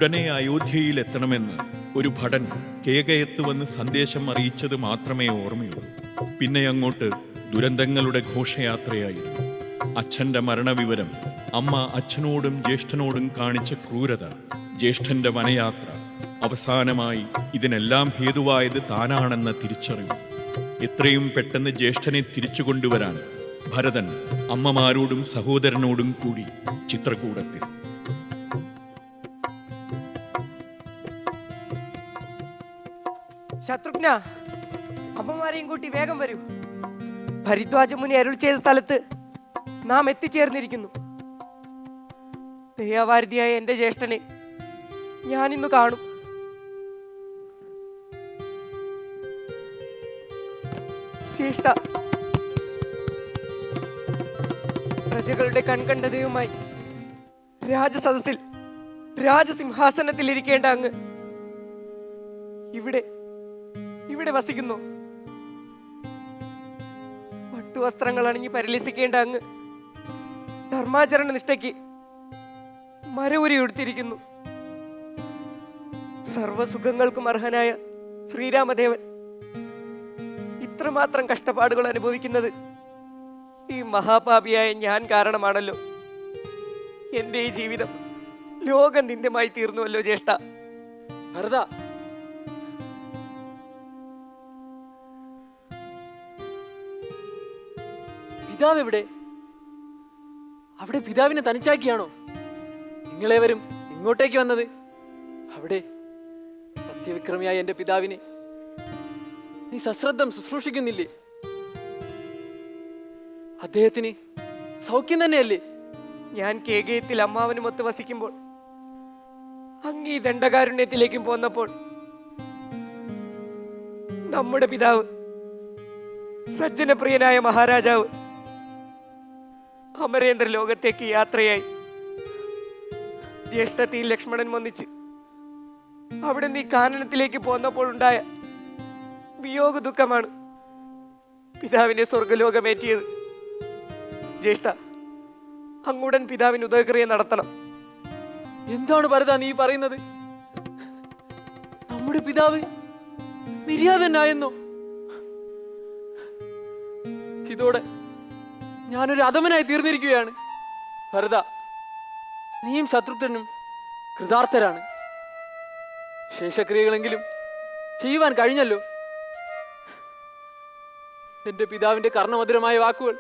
ഉടനെ അയോധ്യയിൽ എത്തണമെന്ന് ഒരു ഭടൻ കേകയത്ത് വന്ന് സന്ദേശം അറിയിച്ചത് മാത്രമേ ഓർമ്മയുള്ളൂ. പിന്നെ അങ്ങോട്ട് ദുരന്തങ്ങളുടെ ഘോഷയാത്രയായിരുന്നു. അച്ഛൻ്റെ മരണവിവരം, അമ്മ അച്ഛനോടും ജ്യേഷ്ഠനോടും കാണിച്ച ക്രൂരത, ജ്യേഷ്ഠൻ്റെ വനയാത്ര, അവസാനമായി ഇതിനെല്ലാം ഹേതുവായത് താനാണെന്ന തിരിച്ചറിവ്. എത്രയും പെട്ടെന്ന് ജ്യേഷ്ഠനെ തിരിച്ചു കൊണ്ടുവരാൻ ഭരതൻ അമ്മമാരോടും സഹോദരനോടും കൂടി ചിത്രകൂടത്തിൽ. ശത്രുഘ്ന, അമ്മമാരെയും കൂട്ടി വേഗം വരൂ. ഭരിദ്വാജ മുനി അരുൾ ചെയ്ത സ്ഥലത്ത് നാം എത്തിച്ചേർന്നിരിക്കുന്നു. ദയാവാരിധിയായ എന്റെ ജ്യേഷ്ഠനെ ഞാനിന്ന് കാണും. ജ്യേഷ്ഠ, പ്രജകളുടെ കൺകണ്ടതയുമായി രാജസദസ്സിൽ രാജസിംഹാസനത്തിൽ ഇരിക്കേണ്ട അങ്ങ് ഇവിടെ ഇവിടെ വസിക്കുന്നു. പട്ടുവസ്ത്രങ്ങൾ അണിഞ്ഞ് പരിലസിക്കേണ്ട അങ്ങ് ധർമാചരണ നിഷ്ഠയ്ക്ക് മരവുരി ഉടുത്തിരിക്കുന്നു. സർവസുഖങ്ങൾക്കും അർഹനായ ശ്രീരാമദേവൻ ഇത്രമാത്രം കഷ്ടപ്പാടുകൾ അനുഭവിക്കുന്നത് ഈ മഹാപാപിയായ ഞാൻ കാരണമാണല്ലോ. എന്റെ ഈ ജീവിതം ലോകം നിന്ദ്യമായി തീർന്നുവല്ലോ ജ്യേഷ്ഠ. ഭരത, പിതാവ് എവിടെ? അവിടെ പിതാവിനെ തനിച്ചാക്കിയാണോ നിങ്ങളേവരും ഇങ്ങോട്ടേക്ക് വന്നത്? അവിടെ സത്യവിക്രമിയായ എന്റെ പിതാവിനെ നീ സശ്രദ്ധം ശുശ്രൂഷിക്കുന്നില്ലേ? അദ്ദേഹത്തിന് സൗഖ്യം തന്നെയല്ലേ? ഞാൻ കേകയത്തിൽ അമ്മാവനുമൊത്ത് വസിക്കുമ്പോൾ അങ്ങീ ദണ്ഡകാരുണ്യത്തിലേക്കും പോന്നപ്പോൾ നമ്മുടെ പിതാവ് സജ്ജനപ്രിയനായ മഹാരാജാവ് അമരേന്ദ്ര ലോകത്തേക്ക് യാത്രയായി. ജ്യേഷ്ഠത്തിൽ ലക്ഷ്മണൻ വന്നിച്ച് അവിടെ നീ കാനനത്തിലേക്ക് പോന്നപ്പോൾ ഉണ്ടായ വിയോഗ ദുഃഖമാണ് പിതാവിനെ സ്വർഗലോകമേറ്റിയത്. ജ്യേഷ്ഠ, അങ്ങുടൻ പിതാവിന് ഉദയക്രിയ നടത്തണം. എന്താണ് ഭരത നീ പറയുന്നത്? നമ്മുടെ പിതാവ് നിര്യാതനായെന്നോ? ഇതോടെ ഞാനൊരു അധമനായി തീർന്നിരിക്കുകയാണ്. ഭരത, നീയും ശത്രുഘ്നും കൃതാർത്ഥരാണ്. ശേഷക്രിയകളെങ്കിലും ചെയ്യുവാൻ കഴിഞ്ഞല്ലോ. എന്റെ പിതാവിന്റെ കർണമധുരമായ വാക്കുകൾ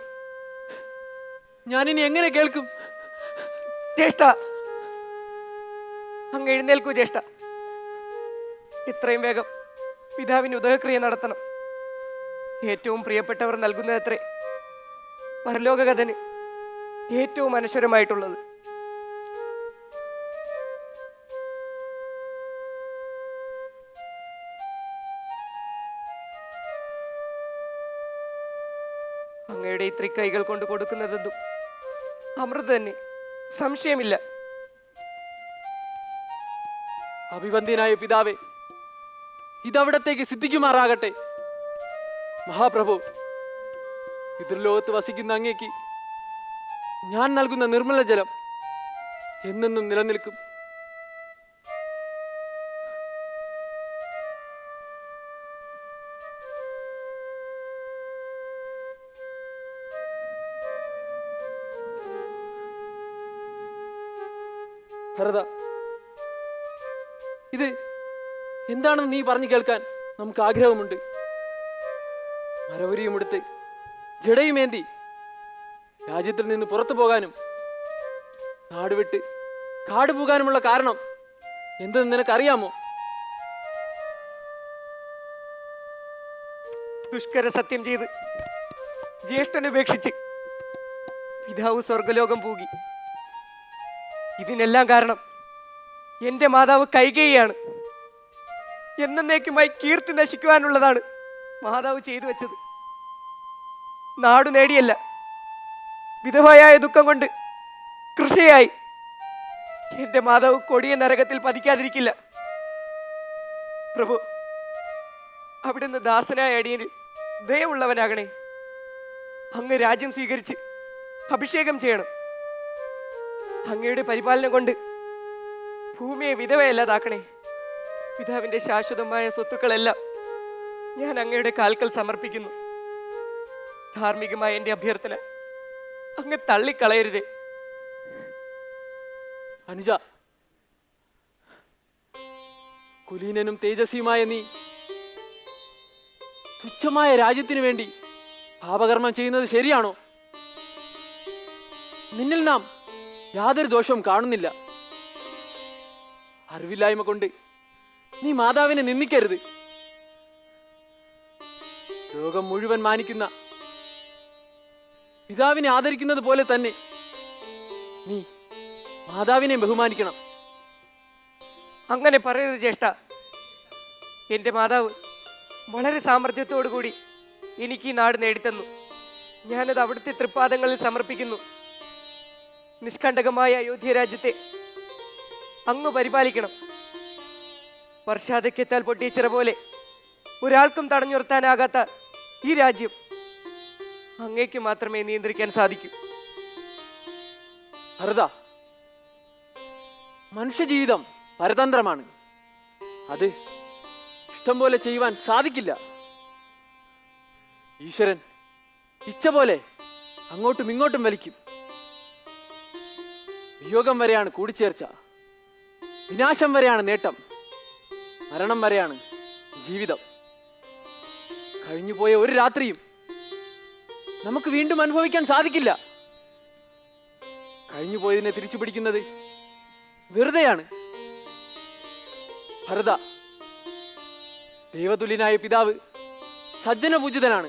ഞാനിനി എങ്ങനെ കേൾക്കും? ജ്യേഷ്ഠ, അങ്ങ് എഴുന്നേൽക്കൂ ജ്യേഷ്ഠ. ഇത്രയും വേഗം പിതാവിന് ഉദയക്രിയ നടത്തണം. ഏറ്റവും പ്രിയപ്പെട്ടവർ നൽകുന്നതത്രേ പരലോകഗതന് ഏറ്റവും അനശ്വരമായിട്ടുള്ളത്. അങ്ങയുടെ ഈ തൃക്കൈകൾ കൊണ്ട് കൊടുക്കുന്നതെന്തും അമൃത് തന്നെ, സംശയമില്ല. അഭിവന്ദ്യനായ പിതാവേ, ഇതവിടത്തേക്ക് സിദ്ധിക്കുമാറാകട്ടെ. മഹാപ്രഭു, പിതൃലോകത്ത് വസിക്കുന്ന അങ്ങേക്ക് ഞാൻ നൽകുന്ന നിർമ്മല ജലം എന്നെന്നും നിലനിൽക്കും. ഭരത, ഇത് എന്താണെന്ന് നീ പറഞ്ഞു കേൾക്കാൻ നമുക്ക് ആഗ്രഹമുണ്ട്. മരവുരിയും എടുത്ത് ജടയുമേന്തി രാജ്യത്തിൽ നിന്ന് പുറത്തു പോകാനും നാട് വിട്ട് കാട് പോകാനുമുള്ള കാരണം എന്തെന്ന് നിനക്കറിയാമോ? ദുഷ്കര സത്യം ചെയ്ത് ജ്യേഷ്ഠനുപേക്ഷിച്ച് പിതാവ് സ്വർഗലോകം പോകി. ഇതിനെല്ലാം കാരണം എന്റെ മാതാവ് കൈകേയിയാണ്. എന്നേക്കുമായി കീർത്തി നശിക്കുവാനുള്ളതാണ് മാതാവ് ചെയ്തു വെച്ചത്. നാടു നേടിയല്ല, വിധവയായ ദുഃഖം കൊണ്ട് കൃഷയായി എന്റെ മാതാവ് കൊടിയ നരകത്തിൽ പതിക്കാതിരിക്കില്ല. പ്രഭു, അവിടുന്ന് ദാസനായ അടിയന് ദയവുള്ളവനാകണേ. അങ്ങ് രാജ്യം സ്വീകരിച്ച് അഭിഷേകം ചെയ്യണം. അങ്ങയുടെ പരിപാലനം കൊണ്ട് ഭൂമിയെ വിധവയല്ലാതാക്കണേ. പിതാവിന്റെ ശാശ്വതമായ സ്വത്തുക്കളെല്ലാം ഞാൻ അങ്ങയുടെ കാൽക്കൽ സമർപ്പിക്കുന്നു. ധാർമ്മികമായ എന്റെ അഭ്യർത്ഥന അങ്ങ് തള്ളിക്കളയരുതേ. അനുജ, കുലീനനും തേജസ്വിയുമായ നീ തുച്ഛമായ രാജ്യത്തിനു വേണ്ടി പാപകർമ്മം ചെയ്യുന്നത് ശരിയാണോ? നിന്നിൽ നാം യാതൊരു ദോഷവും കാണുന്നില്ല. അറിവില്ലായ്മ കൊണ്ട് നീ മാതാവിനെ നിന്ദിക്കരുത്. ലോകം മുഴുവൻ മാനിക്കുന്ന പിതാവിനെ ആദരിക്കുന്നത് പോലെ തന്നെ നീ മാതാവിനെ ബഹുമാനിക്കണം. അങ്ങനെ പറയരുത് ജ്യേഷ്ഠ. എന്റെ മാതാവ് വളരെ സാമർഥ്യത്തോടു കൂടി എനിക്ക് ഈ നാട് നേടിത്തന്നു. ഞാനത് അവിടുത്തെ തൃപ്പാദങ്ങളിൽ സമർപ്പിക്കുന്നു. നിഷ്കണ്ടകമായ അയോധ്യ രാജ്യത്തെ അങ്ങ് പരിപാലിക്കണം. വർഷാധിക്യത്താൽ പൊട്ടിയ ചിറ പോലെ ഒരാൾക്കും തടഞ്ഞുറത്താനാകാത്ത ഈ രാജ്യം അങ്ങേക്ക് മാത്രമേ നിയന്ത്രിക്കാൻ സാധിക്കൂ. ഭരത, മനുഷ്യജീവിതം പരതന്ത്രമാണ്. അത് ഇഷ്ടം പോലെ ചെയ്യുവാൻ സാധിക്കില്ല. ഈശ്വരൻ ഇച്ഛ പോലെ അങ്ങോട്ടും ഇങ്ങോട്ടും വലിക്കും. വിയോഗം വരെയാണ് കൂടിച്ചേർച്ച, വിനാശം വരെയാണ് നേട്ടം, മരണം വരെയാണ് ജീവിതം. കഴിഞ്ഞുപോയ ഒരു രാത്രിയും നമുക്ക് വീണ്ടും അനുഭവിക്കാൻ സാധിക്കില്ല. കഴിഞ്ഞുപോയതിനെ തിരിച്ചു പിടിക്കുന്നത് വെറുതെയാണ്. ഭരത, ദൈവതുല്യനായ പിതാവ് സജ്ജനപൂജിതനാണ്.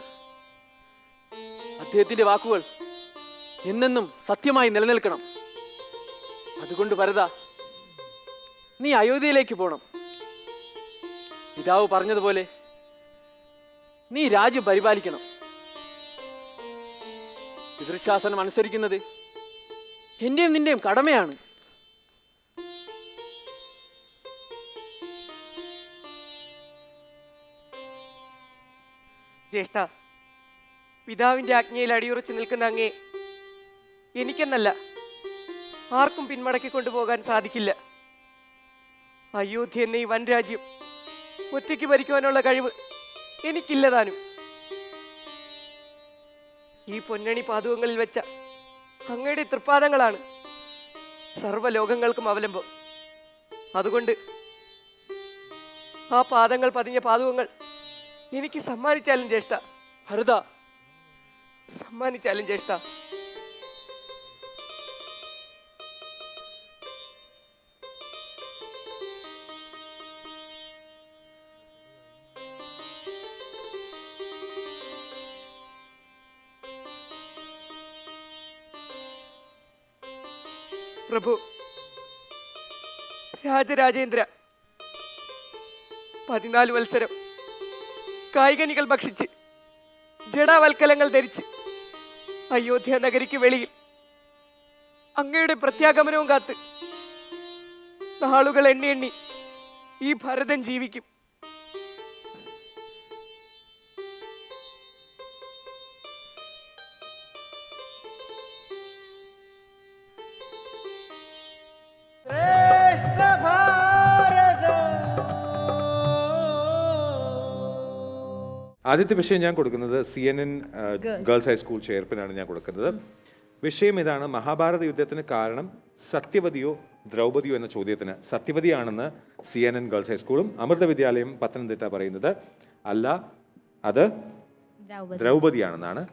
അദ്ദേഹത്തിന്റെ വാക്കുകൾ എന്നെന്നും സത്യമായി നിലനിൽക്കണം. അതുകൊണ്ട് ഭരത, നീ അയോധ്യയിലേക്ക് പോണം. പിതാവ് പറഞ്ഞതുപോലെ നീ രാജ്യം പരിപാലിക്കണം. പിതൃശാസനം അനുസരിക്കുന്നത് എന്റെയും നിന്റെയും കടമയാണ്. ജ്യേഷ്ഠ, പിതാവിന്റെ ആജ്ഞയിൽ അടിയുറച്ചു നിൽക്കുന്ന അങ്ങേ എനിക്കെന്നല്ല ആർക്കും പിന്മടക്കി കൊണ്ടുപോകാൻ സാധിക്കില്ല. അയോധ്യ എന്ന ഈ വൻ രാജ്യം ഒറ്റയ്ക്ക് ഭരിക്കുവാനുള്ള കഴിവ് എനിക്കില്ലതാനും. ഈ പൊന്നണി പാദുകങ്ങളിൽ വെച്ച അങ്ങയുടെ തൃപ്പാദങ്ങളാണ് സർവ്വലോകങ്ങൾക്കും അവലംബം. അതുകൊണ്ട് ആ പാദങ്ങൾ പതിഞ്ഞ പാദുകങ്ങൾ എനിക്ക് സമ്മാനിച്ചാലും ജ്യേഷ്ഠ. ഭരത, സമ്മാനിച്ചാലും ജ്യേഷ്ഠ. പ്രഭു, രാജരാജേന്ദ്ര 14 വത്സരം കായികനികൾ ഭക്ഷിച്ച് ജഡാവൽക്കലങ്ങൾ ധരിച്ച് അയോധ്യ നഗരിക്ക് വെളിയിൽ അങ്ങയുടെ പ്രത്യാഗമനവും കാത്ത് നാളുകൾ എണ്ണി എണ്ണി ഈ ഭരതൻ ജീവിക്കും. ആദ്യത്തെ വിഷയം ഞാൻ കൊടുക്കുന്നത് CNN ഗേൾസ് ഹൈസ്കൂൾ ചേർപ്പിനാണ് ഞാൻ കൊടുക്കുന്നത്. വിഷയം ഇതാണ്: മഹാഭാരത യുദ്ധത്തിന് കാരണം സത്യവതിയോ ദ്രൗപതിയോ എന്ന ചോദ്യത്തിന് സത്യവതിയാണെന്ന് CNN ഗേൾസ് ഹൈസ്കൂളും അമൃത വിദ്യാലയം പത്തനംതിട്ട പറയുന്നത്. അല്ല, അത് ദ്രൗപതിയാണെന്നാണ്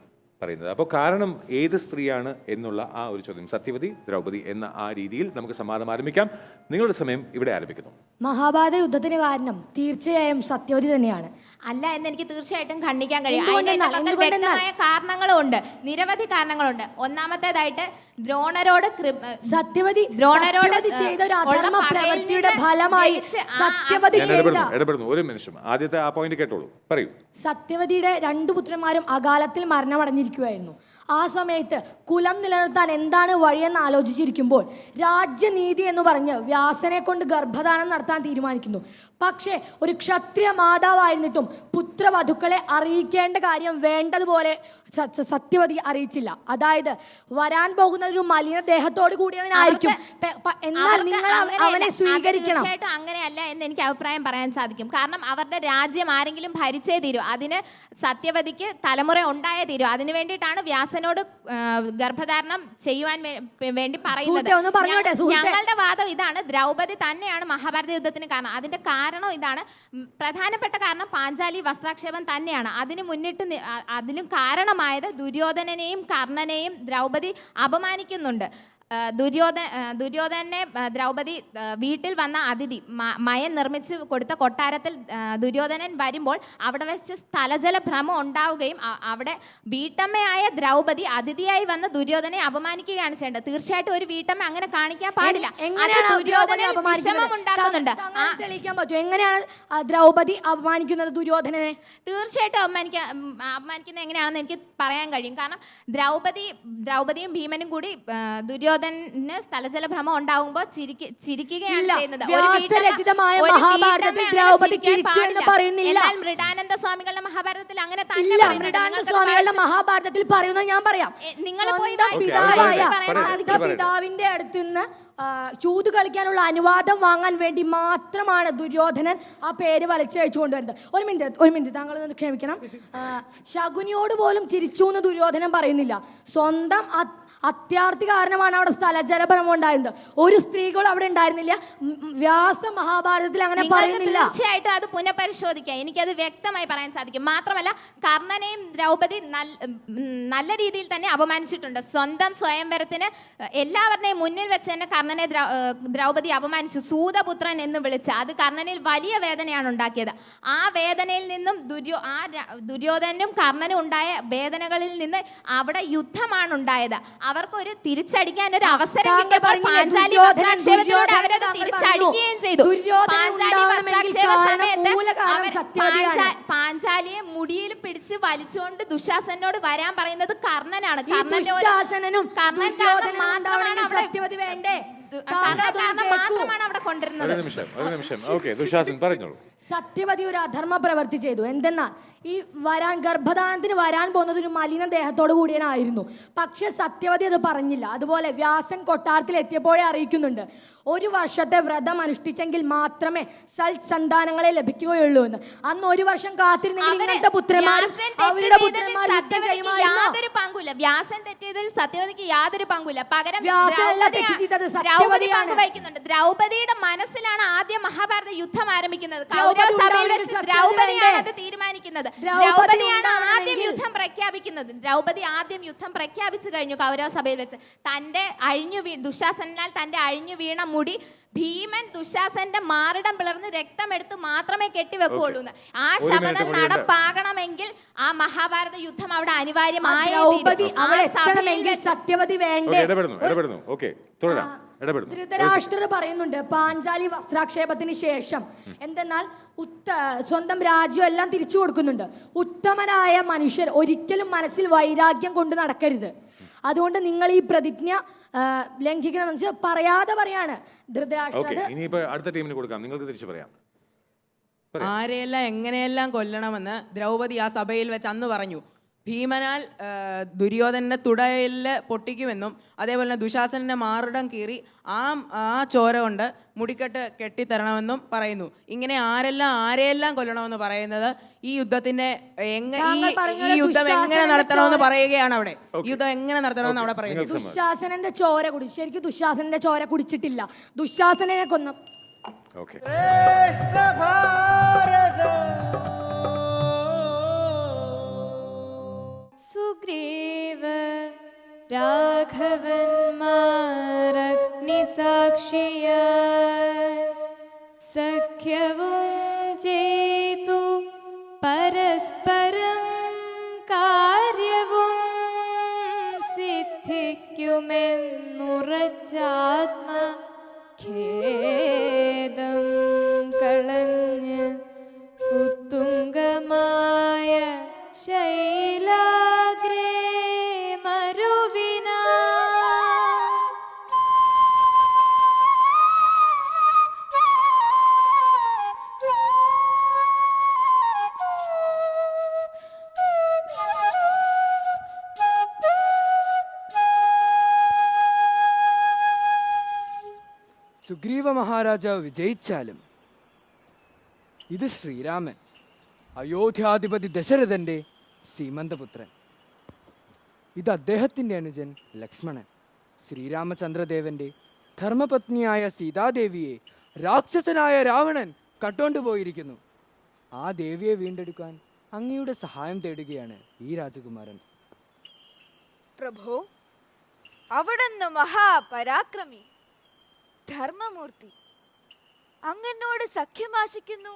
പറയുന്നത്. അപ്പോൾ കാരണം ഏത് സ്ത്രീയാണ് എന്നുള്ള ആ ഒരു ചോദ്യം, സത്യവതി ദ്രൗപതി എന്ന ആ രീതിയിൽ നമുക്ക് സംവാദം ആരംഭിക്കാം. നിങ്ങളുടെ സമയം ഇവിടെ ആരംഭിക്കുന്നു. മഹാഭാരത യുദ്ധത്തിന് കാരണം തീർച്ചയായും സത്യവതി തന്നെയാണ്. അല്ല എന്ന് എനിക്ക് തീർച്ചയായിട്ടും ഖണ്ഡിക്കാൻ കഴിയും. വ്യക്തമായ കാരണങ്ങളുണ്ട്, നിരവധി കാരണങ്ങളുണ്ട്. ഒന്നാമത്തേതായിട്ട് ദ്രോണരോട് സത്യവതി ചെയ്ത ഒരു അധർമ്മ പ്രവൃത്തിയുടെ ഫലമായി സത്യവതി ഇടപെടുന്നു. ഒരു നിമിഷം, ആദ്യത്തെ ആ പോയിന്റ് കേട്ടോളൂ, പറയൂ. സത്യവതിയുടെ 2 പുത്രന്മാരും അകാലത്തിൽ മരണമടഞ്ഞിരിക്കുകയായിരുന്നു. ആ സമയത്ത് കുലം നിലനിർത്താൻ എന്താണ് വഴിയെന്ന് ആലോചിച്ചിരിക്കുമ്പോൾ രാജ്യനീതി എന്ന് പറഞ്ഞ് വ്യാസനെ കൊണ്ട് ഗർഭധാനം നടത്താൻ തീരുമാനിക്കുന്നു. പക്ഷേ ഒരു ക്ഷത്രിയ മാതാവായിരുന്നിട്ടും പുത്രവധുക്കളെ അറിയിക്കേണ്ട കാര്യം വേണ്ടതുപോലെ സത്യവതി അറിയിച്ചില്ല. അതായത് വരാൻ പോകുന്ന ഒരു മലിന ദേഹത്തോട് കൂടിയവനായിരിക്കും. എന്നാൽ നിങ്ങൾ അവനെ സ്വീകരിക്കണം. തീർച്ചയായിട്ടും അങ്ങനെയല്ല എന്ന് എനിക്ക് അഭിപ്രായം പറയാൻ സാധിക്കും. കാരണം അവരുടെ രാജ്യം ആരെങ്കിലും ഭരിച്ചേ തീരൂ. അതിന് സത്യവതിക്ക് തലമുറ ഉണ്ടായേ തീരൂ. അതിനു വേണ്ടിയിട്ടാണ് വ്യാസനോട് ഗർഭധാരണം ചെയ്യുവാൻ വേണ്ടി പറയുന്നത്. ഞങ്ങളുടെ വാദം ഇതാണ്, ദ്രൗപദി തന്നെയാണ് മഹാഭാരത യുദ്ധത്തിന് കാരണം. അതിന്റെ കാരണം ഇതാണ്, പ്രധാനപ്പെട്ട കാരണം പാഞ്ചാലി വസ്ത്രാക്ഷേപം തന്നെയാണ്. അതിനും കാരണമായത് ദുര്യോധനനെയും കർണനെയും ദ്രൗപദി അപമാനിക്കുന്നുണ്ട്. ദുര്യോധനെ ദ്രൗപദി വീട്ടിൽ വന്ന അതിഥി മയം നിർമ്മിച്ചു കൊടുത്ത കൊട്ടാരത്തിൽ ദുര്യോധനൻ വരുമ്പോൾ അവിടെ വെച്ച് സ്ഥലജല ഭ്രമം ഉണ്ടാവുകയും അവിടെ വീട്ടമ്മയായ ദ്രൗപദി അതിഥിയായി വന്ന ദുര്യോധനെ അപമാനിക്കുകയാണ് ചെയ്യേണ്ടത്. തീർച്ചയായിട്ടും ഒരു വീട്ടമ്മ അങ്ങനെ കാണിക്കാൻ പാടില്ല. വിഷമം ഉണ്ടാക്കുന്നുണ്ട്. തെളിയിക്കാൻ പറ്റും എങ്ങനെയാണ് ദ്രൗപദി അപമാനിക്കുന്നത് ദുര്യോധനനെ? തീർച്ചയായിട്ടും അപമാനിക്കുന്നത് എങ്ങനെയാണെന്ന് എനിക്ക് പറയാൻ കഴിയും. കാരണം ദ്രൗപദിയും ഭീമനും കൂടി ദുര്യോധന സ്ഥലജല ഭ്രമം ഉണ്ടാകുമ്പോൾ ചിരിക്കുകയാണ് ചെയ്യുന്നത്. എന്നാൽ മൃഡാനന്ദ സ്വാമികളുടെ മഹാഭാരതത്തിൽ അങ്ങനെ മഹാഭാരതത്തിൽ പറയുന്നത് ഞാൻ പറയാം. നിങ്ങൾ പിതാവിന്റെ അടുത്തുനിന്ന് ചൂത് കളിക്കാനുള്ള അനുവാദം വാങ്ങാൻ വേണ്ടി മാത്രമാണ് ദുര്യോധനൻ ആ പേര് വലിച്ചയച്ചു കൊണ്ടുവരുന്നത്. ഒരു മിനിറ്റ് താങ്കൾ ക്ഷമിക്കണം. ശകുനിയോട് പോലും ചിരിച്ചു എന്ന് ദുര്യോധനൻ പറയുന്നില്ല. സ്വന്തം അത്യാർത്ഥി കാരണമാണ് അവിടെ സ്ഥലജലഭ്രമം ഉണ്ടായിരുന്നത്. ഒരു സ്ത്രീകൾ അവിടെ ഉണ്ടായിരുന്നില്ല. വ്യാസ മഹാഭാരതത്തിൽ അങ്ങനെ പറയുന്നില്ല. തീർച്ചയായിട്ടും അത് പുനഃപരിശോധിക്കാം. എനിക്കത് വ്യക്തമായി പറയാൻ സാധിക്കും. മാത്രമല്ല കർണനെയും ദ്രൗപദി നല്ല രീതിയിൽ തന്നെ അപമാനിച്ചിട്ടുണ്ട്. സ്വന്തം സ്വയംവരത്തിന് എല്ലാവരുടെയും മുന്നിൽ വെച്ച് തന്നെ കർണനെ ദ്രൗപദി അപമാനിച്ചു. സൂതപുത്രൻ എന്ന് വിളിച്ച് അത് കർണനിൽ വലിയ വേദനയാണ് ഉണ്ടാക്കിയത്. ആ വേദനയിൽ നിന്നും ദുര്യോധനും കർണനും ഉണ്ടായ വേദനകളിൽ നിന്ന് അവിടെ യുദ്ധമാണ് ഉണ്ടായത്. അവർക്ക് ഒരു തിരിച്ചടിക്കാൻ ഒരു അവസരം കിട്ടിയപ്പോൾ പാഞ്ചാലി വസ്ത്രാക്ഷേപത്തിലൂടെ അവരത് തിരിച്ചടിക്കുകയും ചെയ്തു. പാഞ്ചാലി വസ്ത്രാക്ഷേപ സമയത്ത് പാഞ്ചാലിയെ മുടിയിൽ പിടിച്ച് വലിച്ചുകൊണ്ട് ദുശാസനോട് വരാൻ പറയുന്നത് കർണനാണ്. കർണൻ മാത്രമാണ് അവിടെ കൊണ്ടിരുന്നത്. സത്യവതി ഒരു അധർമ്മ പ്രവൃത്തി ചെയ്തു. എന്തെന്നാൽ ഈ ഗർഭധാനത്തിന് വരാൻ പോകുന്നത് ഒരു മലിന ദേഹത്തോട് കൂടിയനായിരുന്നു. പക്ഷെ സത്യവതി അത് പറഞ്ഞില്ല. അതുപോലെ വ്യാസൻ കൊട്ടാരത്തിൽ എത്തിയപ്പോഴേ അറിയിക്കുന്നുണ്ട്, 1 വർഷത്തെ വ്രതം അനുഷ്ഠിച്ചെങ്കിൽ മാത്രമേ സന്താനങ്ങളെ ലഭിക്കുകയുള്ളൂ എന്ന്. അന്ന് 1 വർഷം കാത്തിരുന്നെങ്കിൽ ഇങ്ങനത്തെ പുത്രന്മാരും അവരുടെ യാതൊരു പങ്കുമില്ല. വ്യാസൻ തെറ്റിയതിൽ സത്യവതിക്ക് യാതൊരു പങ്കുമില്ല. പകരം വഹിക്കുന്നുണ്ട്. ദ്രൗപദിയുടെ മനസ്സിലാണ് ആദ്യം മഹാഭാരത യുദ്ധം ആരംഭിക്കുന്നത്. ദ്രൗപദിയാണ് അത് തീരുമാനിക്കുന്നത്. ദ്രൗപദിയാണ് ആദ്യം യുദ്ധം പ്രഖ്യാപിക്കുന്നത്. ദ്രൗപദി ആദ്യം യുദ്ധം പ്രഖ്യാപിച്ചു കഴിഞ്ഞു കൗരവ സഭയിൽ വെച്ച്. തന്റെ ദുശാസനാൽ തന്റെ അഴിഞ്ഞു വീണ മുടി ഭീമൻ ദുശാസന്റെ മാറിടം പിളർന്ന് രക്തമെടുത്ത് മാത്രമേ കെട്ടിവെക്കുകയുള്ളൂ. ആ ശപഥം നടപ്പാകണമെങ്കിൽ ആ മഹാഭാരത യുദ്ധം അവിടെ അനിവാര്യമായി. സത്യവതി വേണ്ടേ? ധൃതരാഷ്ട്രർ പറയുന്നുണ്ട് പാഞ്ചാലി വസ്ത്രാക്ഷേപത്തിന് ശേഷം എന്തെന്നാൽ സ്വന്തം രാജ്യം എല്ലാം തിരിച്ചു കൊടുക്കുന്നുണ്ട്. ഉത്തമനായ മനുഷ്യർ ഒരിക്കലും മനസ്സിൽ വൈരാഗ്യം കൊണ്ട് നടക്കരുത്. അതുകൊണ്ട് നിങ്ങൾ ഈ പ്രതിജ്ഞ ലംഘിക്കണമെന്ന് പറയാതെ പറയാണ് ധൃതരാഷ്ട്രർ. അടുത്ത ടീമിന് കൊടുക്കാം, നിങ്ങൾക്ക് തിരിച്ചു പറയാം. ആരെയെല്ലാം എങ്ങനെയെല്ലാം കൊല്ലണമെന്ന് ദ്രൗപദി ആ സഭയിൽ വെച്ച് അന്ന് പറഞ്ഞു. ഭീമനാൽ ദുര്യോധനന്റെ തുടയിൽ പൊട്ടിക്കുമെന്നും അതേപോലെ ദുശാസനന്റെ മാറിടം കീറി ആ ചോര കൊണ്ട് മുടിക്കെട്ട് കെട്ടിത്തരണമെന്നും പറയുന്നു. ഇങ്ങനെ ആരെയെല്ലാം കൊല്ലണമെന്ന് പറയുന്നത് ഈ യുദ്ധത്തിന്റെ ഈ യുദ്ധം എങ്ങനെ നടത്തണമെന്ന് പറയുകയാണ് അവിടെ. ഈ യുദ്ധം എങ്ങനെ നടത്തണമെന്ന് അവിടെ പറയുന്നത്. ദുശാസനന്റെ ചോര കുടിച്ചു. ശരിക്കും ദുശാസനന്റെ ചോര കുടിച്ചിട്ടില്ല. ദുശാസനെ കൊന്ന സുഗ്രീവ രാഘവന്മാരഗ്നിസാക്ഷിയായി സഖ്യവും ചെയ്തു പരസ്പരം കാര്യവും സിദ്ധിക്കുമെന്നുറച്ചാത്മഖേദം കളഞ്ഞ് ഉത്തുംഗമായ ശൈലാഗ്രേ മരുവിനാ സുഗ്രീവ മഹാരാജാവ് വിജയിച്ചാലും ഇത് ശ്രീരാമൻ, അയോധ്യാധിപതി ദശരഥന്റെ സീമന്തപുത്രൻ. ഇത് അദ്ദേഹത്തിൻ്റെ അനുജൻ ലക്ഷ്മണൻ, ശ്രീരാമചന്ദ്രദേവന്റെ ധർമ്മപത്നിയായ സീതാദേവിയെ രാക്ഷസനായ രാവണൻ കട്ടോണ്ടുപോയിരിക്കുന്നു. ആ ദേവിയെ വീണ്ടെടുക്കാൻ അങ്ങയുടെ സഹായം തേടുകയാണ് ഈ രാജകുമാരൻ. പ്രഭു, അവിടുന്ന് മഹാപരാക്രമി, ധർമ്മമൂർത്തി, അങ്ങനോട് സഖ്യമാശിക്കുന്നു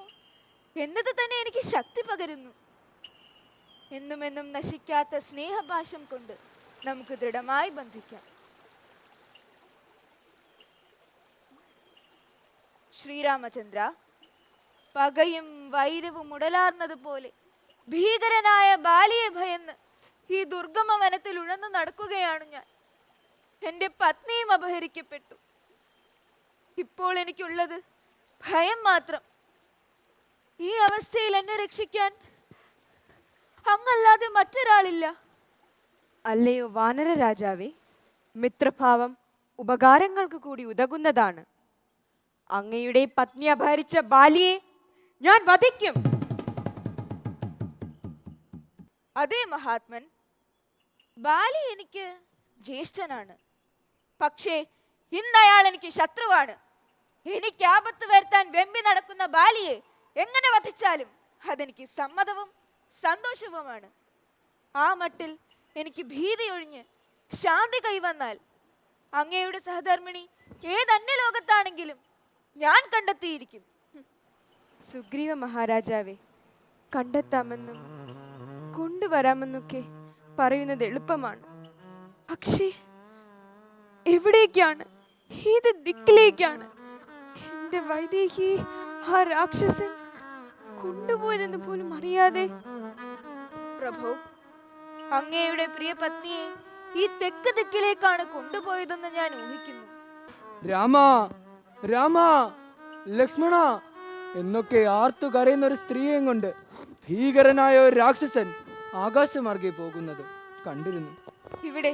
എന്നത് തന്നെ എനിക്ക് ശക്തി പകരുന്നു. എന്നുമെന്നും നശിക്കാത്ത സ്നേഹപാശം കൊണ്ട് നമുക്ക് ദൃഢമായി ബന്ധിക്കാം. ശ്രീരാമചന്ദ്ര, പകയും വൈരവും ഉടലാർന്നതുപോലെ ഭീകരനായ ബാലിയെ ഭയന്ന് ഈ ദുർഗമ വനത്തിൽ ഉഴന്നു നടക്കുകയാണ് ഞാൻ. എൻ്റെ പത്നിയും അപഹരിക്കപ്പെട്ടു. ഇപ്പോൾ എനിക്കുള്ളത് ഭയം മാത്രം. ഈ അവസ്ഥയിൽ എന്നെ രക്ഷിക്കാൻ അങ്ങല്ലാതെ മറ്റൊരാളില്ല. അല്ലയോ വാനര രാജാവേ, മിത്രഭാവം ഉപകാരങ്ങൾക്ക് കൂടി ഉതകുന്നതാണ്. അങ്ങയുടെ പത്നി അപഹരിച്ച ബാലിയെ ഞാൻ വധിക്കും. അതേ മഹാത്മൻ, ബാലി എനിക്ക് ജ്യേഷ്ഠനാണ്. പക്ഷേ ഇന്ന് അയാൾ എനിക്ക് ശത്രുവാണ്. എനിക്ക് ആപത്ത് വരുത്താൻ വെമ്പി നടക്കുന്ന ബാലിയെ എങ്ങനെ വധിച്ചാലും അതെനിക്ക് സമ്മതവും സന്തോഷവുമാണ്. ആ മട്ടിൽ എനിക്ക് ഭീതി ഒഴിഞ്ഞ് ശാന്തി കൈവന്നാൽ അങ്ങയുടെ സഹധർമ്മിണി ഏതന്യലോകത്താണെങ്കിലും ഞാൻ കണ്ടെത്തിയിരിക്കും. സുഗ്രീവ മഹാരാജാവേ, കണ്ടെത്താമെന്നും കൊണ്ടുവരാമെന്നൊക്കെ പറയുന്നത് എളുപ്പമാണ്. പക്ഷേ എവിടേക്കാണ്, ഏത് ദിക്കിലേക്കാണ് എൻ്റെ വൈദേഹി ആ രാക്ഷസൻ കൊണ്ടുപോയതെന്ന് പോലും അറിയാതെ? പ്രഭു, അങ്ങയുടെ പ്രിയ പത്നിയെ ഈ തെക്ക് ദിക്കിലേക്കാണ് കൊണ്ടുപോയതെന്ന് ഞാൻ ഊഹിക്കുന്നു. രാമ, രാമ, ലക്ഷ്മണ എന്നൊക്കെ ആർത്തു കരയുന്ന ഒരു സ്ത്രീയെയും കൊണ്ട് ഭീകരനായ ഒരു രാക്ഷസൻ ആകാശമാർഗെ പോകുന്നത് കണ്ടിരുന്നു. ഇവിടെ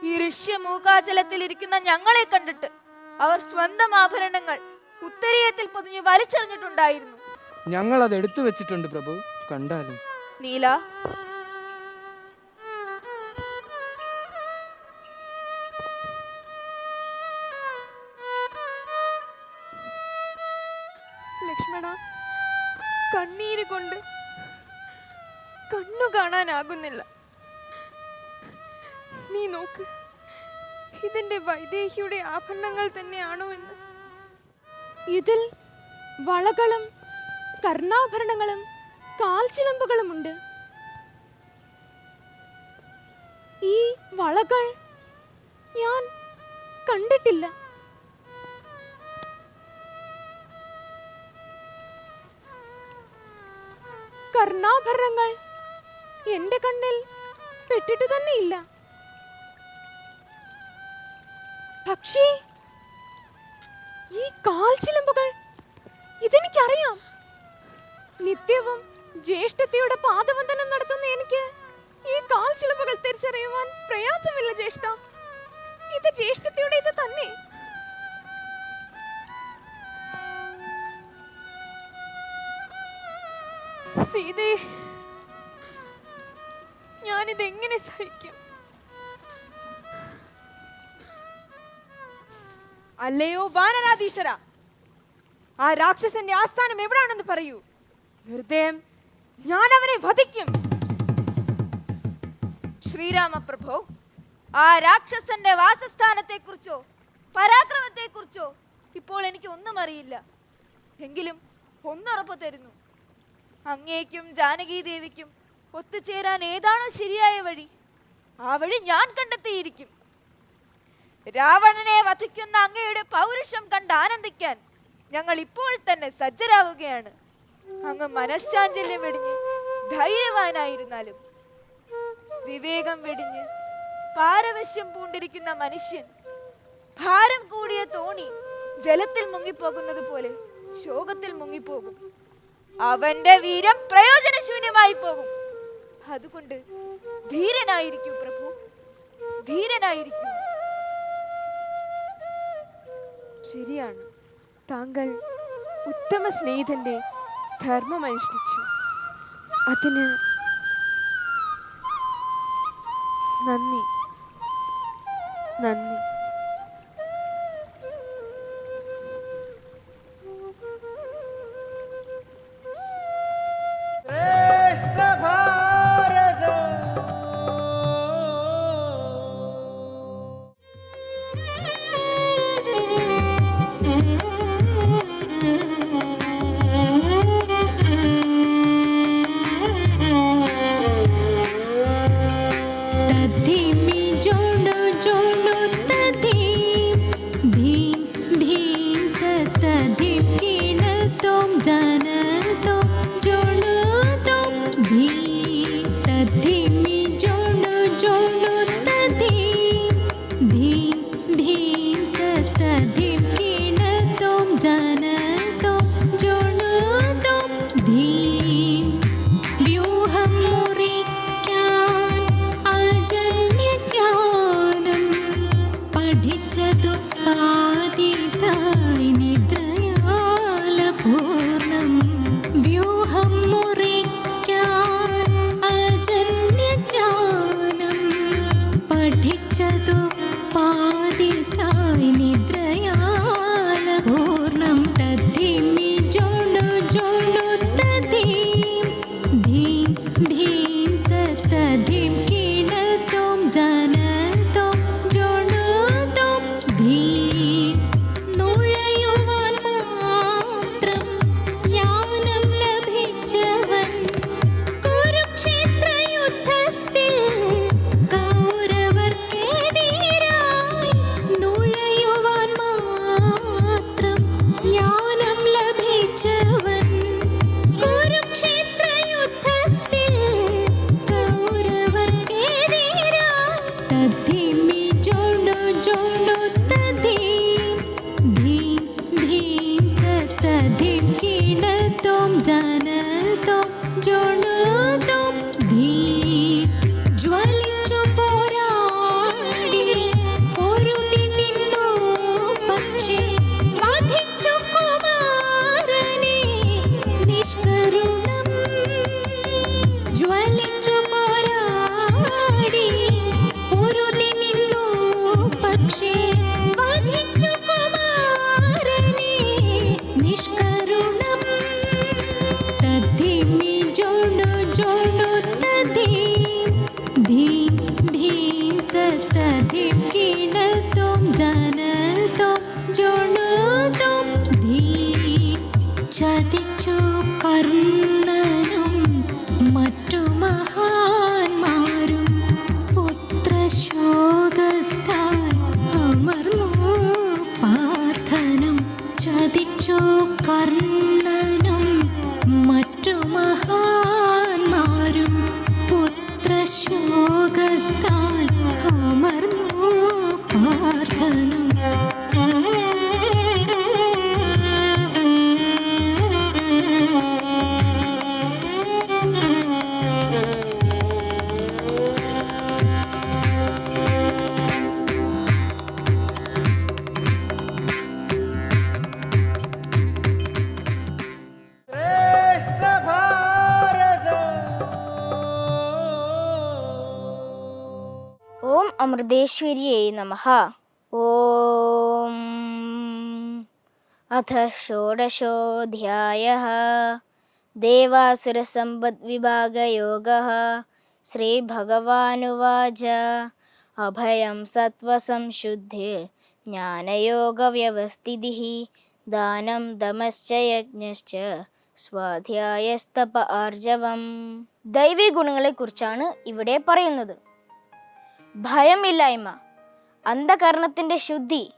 ഈ ഋഷ്യമൂകാചലത്തിൽ ഇരിക്കുന്ന ഞങ്ങളെ കണ്ടിട്ട് അവർ സ്വന്തം ആഭരണങ്ങൾ ഉത്തരീയത്തിൽ പൊതിഞ്ഞ് വലിച്ചെറിഞ്ഞിട്ടുണ്ടായിരുന്നു. ഞങ്ങൾ അത് എടുത്തു വെച്ചിട്ടുണ്ട് പ്രഭു, കണ്ടാലും. നീല, ലക്ഷ്മണ, കണ്ണീര് കൊണ്ട് കണ്ണു കാണാനാകുന്നില്ല. നീ നോക്ക്, ഇതിന്റെ വൈദേഹിയുടെ ആഭരണങ്ങൾ തന്നെയാണോ എന്ന്. ഇതിൽ വളകളും കർണാഭരണങ്ങളും കാൽച്ചിലമ്പുകളുമുണ്ട്. ഈ വളകൾ ഞാൻ കണ്ടിട്ടില്ല. കർണാഭരണങ്ങൾ എന്റെ കണ്ണിൽ പെട്ടിട്ട് തന്നെയില്ല. പക്ഷേ ഈ കാൽച്ചിലമ്പുകൾ, ഇതെനിക്കറിയാം. നിത്യവും ജ്യേഷ്ഠത്തിയുടെ പാദവന്ദനം നടത്തുന്ന എനിക്ക് ഈ കാൽച്ചിലമ്പുകൾ തിരിച്ചറിയുവാൻ പ്രയാസമില്ല ജ്യേഷ്ഠ. ഇത് ജ്യേഷ്ഠത്തിയുടെ ഇത് തന്നെ. സീതേ, ഞാനിതെങ്ങനെ സഹിക്കും? അല്ലയോ വാനരാധീശ്വര, ആ രാക്ഷസന്റെ ആസ്ഥാനം എവിടാണെന്ന് പറയൂ. ഹൃദയം ഞാൻ അവനെ വധിക്കും. ശ്രീരാമപ്രഭു, ആ രാക്ഷസന്റെ വാസസ്ഥാനത്തെക്കുറിച്ചോ പരാക്രമത്തെക്കുറിച്ചോ ഇപ്പോൾ എനിക്ക് ഒന്നും അറിയില്ല. എങ്കിലും ഒന്നുറപ്പു തരുന്നു, അങ്ങേക്കും ജാനകി ദേവിക്കും ഒത്തുചേരാൻ ഏതാണോ ശരിയായ വഴി, ആ വഴി ഞാൻ കണ്ടെത്തിയിരിക്കും. രാവണനെ വധിക്കുന്ന അങ്ങയുടെ പൗരുഷം കണ്ട് ആനന്ദിക്കാൻ ഞങ്ങൾ ഇപ്പോൾ തന്നെ സജ്ജരാവുകയാണ്. അങ്ങ് മനഃശാഞ്ചല്യം വെടിഞ്ഞ് ധൈര്യവാനായിരുന്നാലും വിവേകം വെടിഞ്ഞ് പാരവശ്യം പൂണ്ടിരിക്കുന്ന മനുഷ്യൻ ഭാരം കൂടിയ തോണി ജലത്തിൽ മുങ്ങിപ്പോകുന്നത് പോലെ ശോകത്തിൽ മുങ്ങിപ്പോകും. അവന്റെ വീര്യം പ്രയോജനശൂന്യമായി പോകും. അതുകൊണ്ട് ധീരനായിരിക്കൂ പ്രഭു, ധീരനായിരിക്കൂ. ശരിയാണ്. താങ്കൾ ഉത്തമ സ്നേഹിതന്റെ ധർമ്മം അനുഷ്ഠിച്ചു. അതിന് നന്ദി. നന്ദി. അമൃതേശ്വരിയേ നമഃ. ഓം. അഥ ഷോഡശോऽധ്യായः. ദേവാസുരസമ്പദ്വിഭാഗയോഗः. ശ്രീഭഗവാനുവാച. അഭയം സത്വസംശുദ്ധിർ ജ്ഞാനയോഗവ്യവസ്ഥിതിഃ ദാനം ദമശ്ച യജ്ഞശ്ച സ്വാധ്യായസ്തപ ആർജവം. ദൈവീ ഗുണങ്ങളെക്കുറിച്ചാണ് ഇവിടെ പറയുന്നത്. ഭയമില്ലായ്മ, അന്ധകരണത്തിൻ്റെ ശുദ്ധി,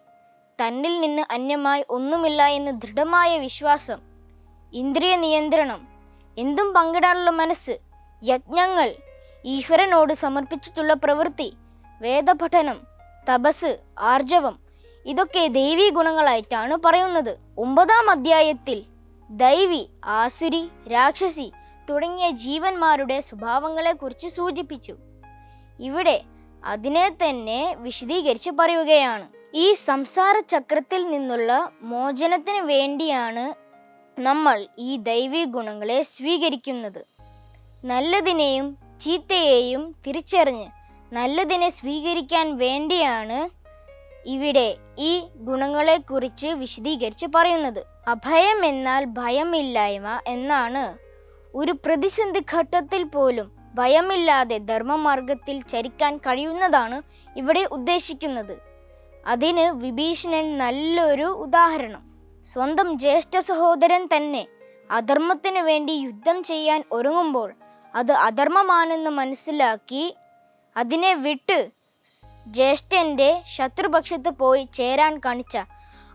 തന്നിൽ നിന്ന് അന്യമായി ഒന്നുമില്ല എന്ന് ദൃഢമായ വിശ്വാസം, ഇന്ദ്രിയ നിയന്ത്രണം, എന്തും പങ്കിടാനുള്ള മനസ്സ്, യജ്ഞങ്ങൾ, ഈശ്വരനോട് സമർപ്പിച്ചിട്ടുള്ള പ്രവൃത്തി, വേദപഠനം, തപസ്, ആർജവം, ഇതൊക്കെ ദൈവീ ഗുണങ്ങളായിട്ടാണ് പറയുന്നത്. 9-ാം അധ്യായത്തിൽ ദൈവി, ആസുരി, രാക്ഷസി തുടങ്ങിയ ജീവന്മാരുടെ സ്വഭാവങ്ങളെക്കുറിച്ച് സൂചിപ്പിച്ചു. ഇവിടെ അതിനെ തന്നെ വിശദീകരിച്ച് പറയുകയാണ്. ഈ സംസാര ചക്രത്തിൽ നിന്നുള്ള മോചനത്തിന് വേണ്ടിയാണ് നമ്മൾ ഈ ദൈവീ ഗുണങ്ങളെ സ്വീകരിക്കുന്നത്. നല്ലതിനെയും ചീത്തയെയും തിരിച്ചറിഞ്ഞ് നല്ലതിനെ സ്വീകരിക്കാൻ വേണ്ടിയാണ് ഇവിടെ ഈ ഗുണങ്ങളെക്കുറിച്ച് വിശദീകരിച്ച് പറയുന്നത്. അഭയം എന്നാൽ ഭയമില്ലായ്മ എന്നാണ്. ഒരു പ്രതിസന്ധി ഘട്ടത്തിൽ പോലും ഭയമില്ലാതെ ധർമ്മമാർഗത്തിൽ ചരിക്കാൻ കഴിയുന്നതാണ് ഇവിടെ ഉദ്ദേശിക്കുന്നത്. അതിന് വിഭീഷണൻ നല്ലൊരു ഉദാഹരണം. സ്വന്തം ജ്യേഷ്ഠ സഹോദരൻ തന്നെ അധർമ്മത്തിനു വേണ്ടി യുദ്ധം ചെയ്യാൻ ഒരുങ്ങുമ്പോൾ അത് അധർമ്മമാണെന്ന് മനസ്സിലാക്കി അതിനെ വിട്ട് ജ്യേഷ്ഠന്റെ ശത്രുപക്ഷത്ത് പോയി ചേരാൻ കാണിച്ച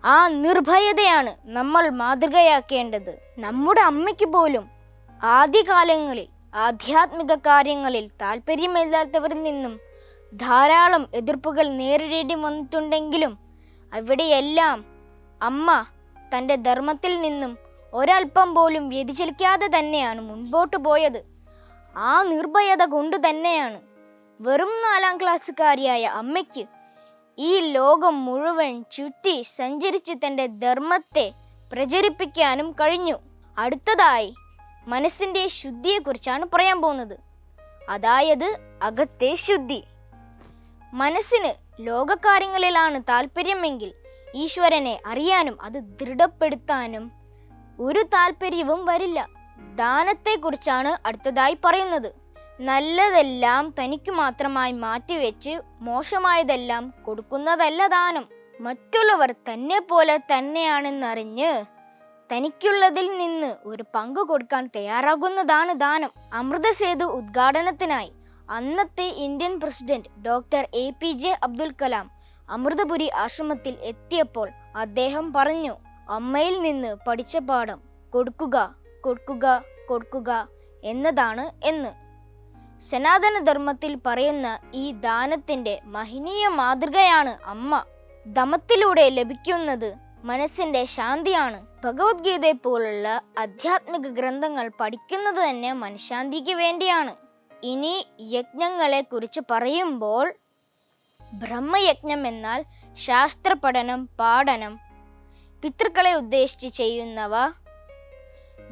ആ നിർഭയതയാണ് നമ്മൾ മാതൃകയാക്കേണ്ടത്. നമ്മുടെ അമ്മയ്ക്ക് പോലും ആദ്യകാലങ്ങളിൽ ആധ്യാത്മിക കാര്യങ്ങളിൽ താല്പര്യമില്ലാത്തവരിൽ നിന്നും ധാരാളം എതിർപ്പുകൾ നേരിടേണ്ടി വന്നിട്ടുണ്ടെങ്കിലും അവിടെയെല്ലാം അമ്മ തൻ്റെ ധർമ്മത്തിൽ നിന്നും ഒരൽപ്പം പോലും വ്യതിചലിക്കാതെ തന്നെയാണ് മുൻപോട്ട് പോയത്. ആ നിർഭയത കൊണ്ട് തന്നെയാണ് വെറും 4ാം ക്ലാസ്സുകാരിയായ അമ്മയ്ക്ക് ഈ ലോകം മുഴുവൻ ചുറ്റി സഞ്ചരിച്ച് തൻ്റെ ധർമ്മത്തെ പ്രചരിപ്പിക്കാനും കഴിഞ്ഞു. അടുത്തതായി മനസ്സിൻ്റെ ശുദ്ധിയെക്കുറിച്ചാണ് പറയാൻ പോകുന്നത്. അതായത് അകത്തെ ശുദ്ധി. മനസ്സിന് ലോകകാര്യങ്ങളിലാണ് താല്പര്യമെങ്കിൽ ഈശ്വരനെ അറിയാനും അത് ദൃഢപ്പെടുത്താനും ഒരു താല്പര്യവും വരില്ല. ദാനത്തെക്കുറിച്ചാണ് അടുത്തതായി പറയുന്നത്. നല്ലതെല്ലാം തനിക്ക് മാത്രമായി മാറ്റിവെച്ച് മോശമായതെല്ലാം കൊടുക്കുന്നതല്ല ദാനം. മറ്റുള്ളവർ തന്നെ പോലെ തന്നെയാണെന്നറിഞ്ഞ് തനിക്കുള്ളതിൽ നിന്ന് ഒരു പങ്ക് കൊടുക്കാൻ തയ്യാറാകുന്നതാണ് ദാനം. അമൃതസേതു ഉദ്ഘാടനത്തിനായി അന്നത്തെ Indian president doctor APJ Abdul Kalam Amritapuri ആശ്രമത്തിൽ എത്തിയപ്പോൾ അദ്ദേഹം പറഞ്ഞു, അമ്മയിൽ നിന്ന് പഠിച്ച പാഠം കൊടുക്കുക കൊടുക്കുക കൊടുക്കുക എന്നതാണ് എന്ന്. സനാതന ധർമ്മത്തിൽ പറയുന്ന ഈ ദാനത്തിന്റെ മഹനീയ മാതൃകയാണ് അമ്മ. ദമത്തിലൂടെ ലഭിക്കുന്നത് മനസ്സിന്റെ ശാന്തിയാണ്. ഭഗവത്ഗീതയെ പോലുള്ള ആധ്യാത്മിക ഗ്രന്ഥങ്ങൾ പഠിക്കുന്നത് തന്നെ മനഃശാന്തിക്ക് വേണ്ടിയാണ്. ഇനി യജ്ഞങ്ങളെ കുറിച്ച് പറയുമ്പോൾ ബ്രഹ്മയജ്ഞം എന്നാൽ ശാസ്ത്ര പഠനം, പാഠനം, പിതൃക്കളെ ഉദ്ദേശിച്ച് ചെയ്യുന്നവ,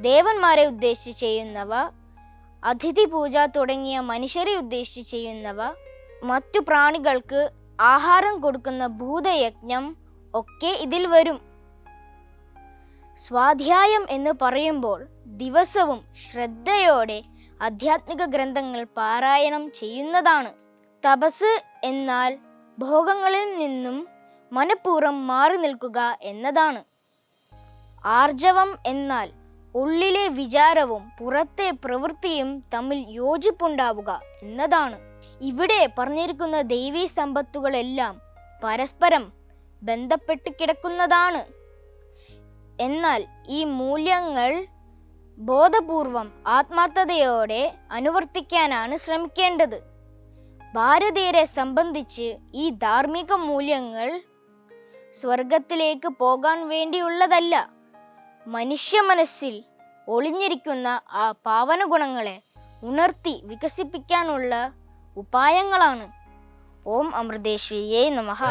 ദേവന്മാരെ ഉദ്ദേശിച്ച് ചെയ്യുന്നവ, അതിഥി പൂജ തുടങ്ങിയ മനുഷ്യരെ ഉദ്ദേശിച്ച് ചെയ്യുന്നവ, മറ്റു പ്രാണികൾക്ക് ആഹാരം കൊടുക്കുന്ന ഭൂതയജ്ഞം ഒക്കെ ഇതിൽ വരും. സ്വാധ്യായം എന്ന് പറയുമ്പോൾ ദിവസവും ശ്രദ്ധയോടെ ആധ്യാത്മിക ഗ്രന്ഥങ്ങൾ പാരായണം ചെയ്യുന്നതാണ്. തപസ് എന്നാൽ ഭോഗങ്ങളിൽ നിന്നും മനഃപൂർവ്വം മാറി നിൽക്കുക എന്നതാണ്. ആർജവം എന്നാൽ ഉള്ളിലെ വിചാരവും പുറത്തെ പ്രവൃത്തിയും തമ്മിൽ യോജിപ്പുണ്ടാവുക എന്നതാണ്. ഇവിടെ പറഞ്ഞിരിക്കുന്ന ദൈവീ സമ്പത്തുകളെല്ലാം പരസ്പരം ബന്ധപ്പെട്ട് കിടക്കുന്നതാണ്. എന്നാൽ ഈ മൂല്യങ്ങൾ ബോധപൂർവം ആത്മാർത്ഥതയോടെ അനുവർത്തിക്കാനാണ് ശ്രമിക്കേണ്ടത്. ഭാരതീയരെ സംബന്ധിച്ച് ഈ ധാർമ്മിക മൂല്യങ്ങൾ സ്വർഗത്തിലേക്ക് പോകാൻ വേണ്ടിയുള്ളതല്ല, മനുഷ്യ മനസ്സിൽ ഒളിഞ്ഞിരിക്കുന്ന ആ പാവന ഗുണങ്ങളെ ഉണർത്തി വികസിപ്പിക്കാനുള്ള ഉപായങ്ങളാണ്. ഓം അമൃതേശ്വരിയേ നമഃ.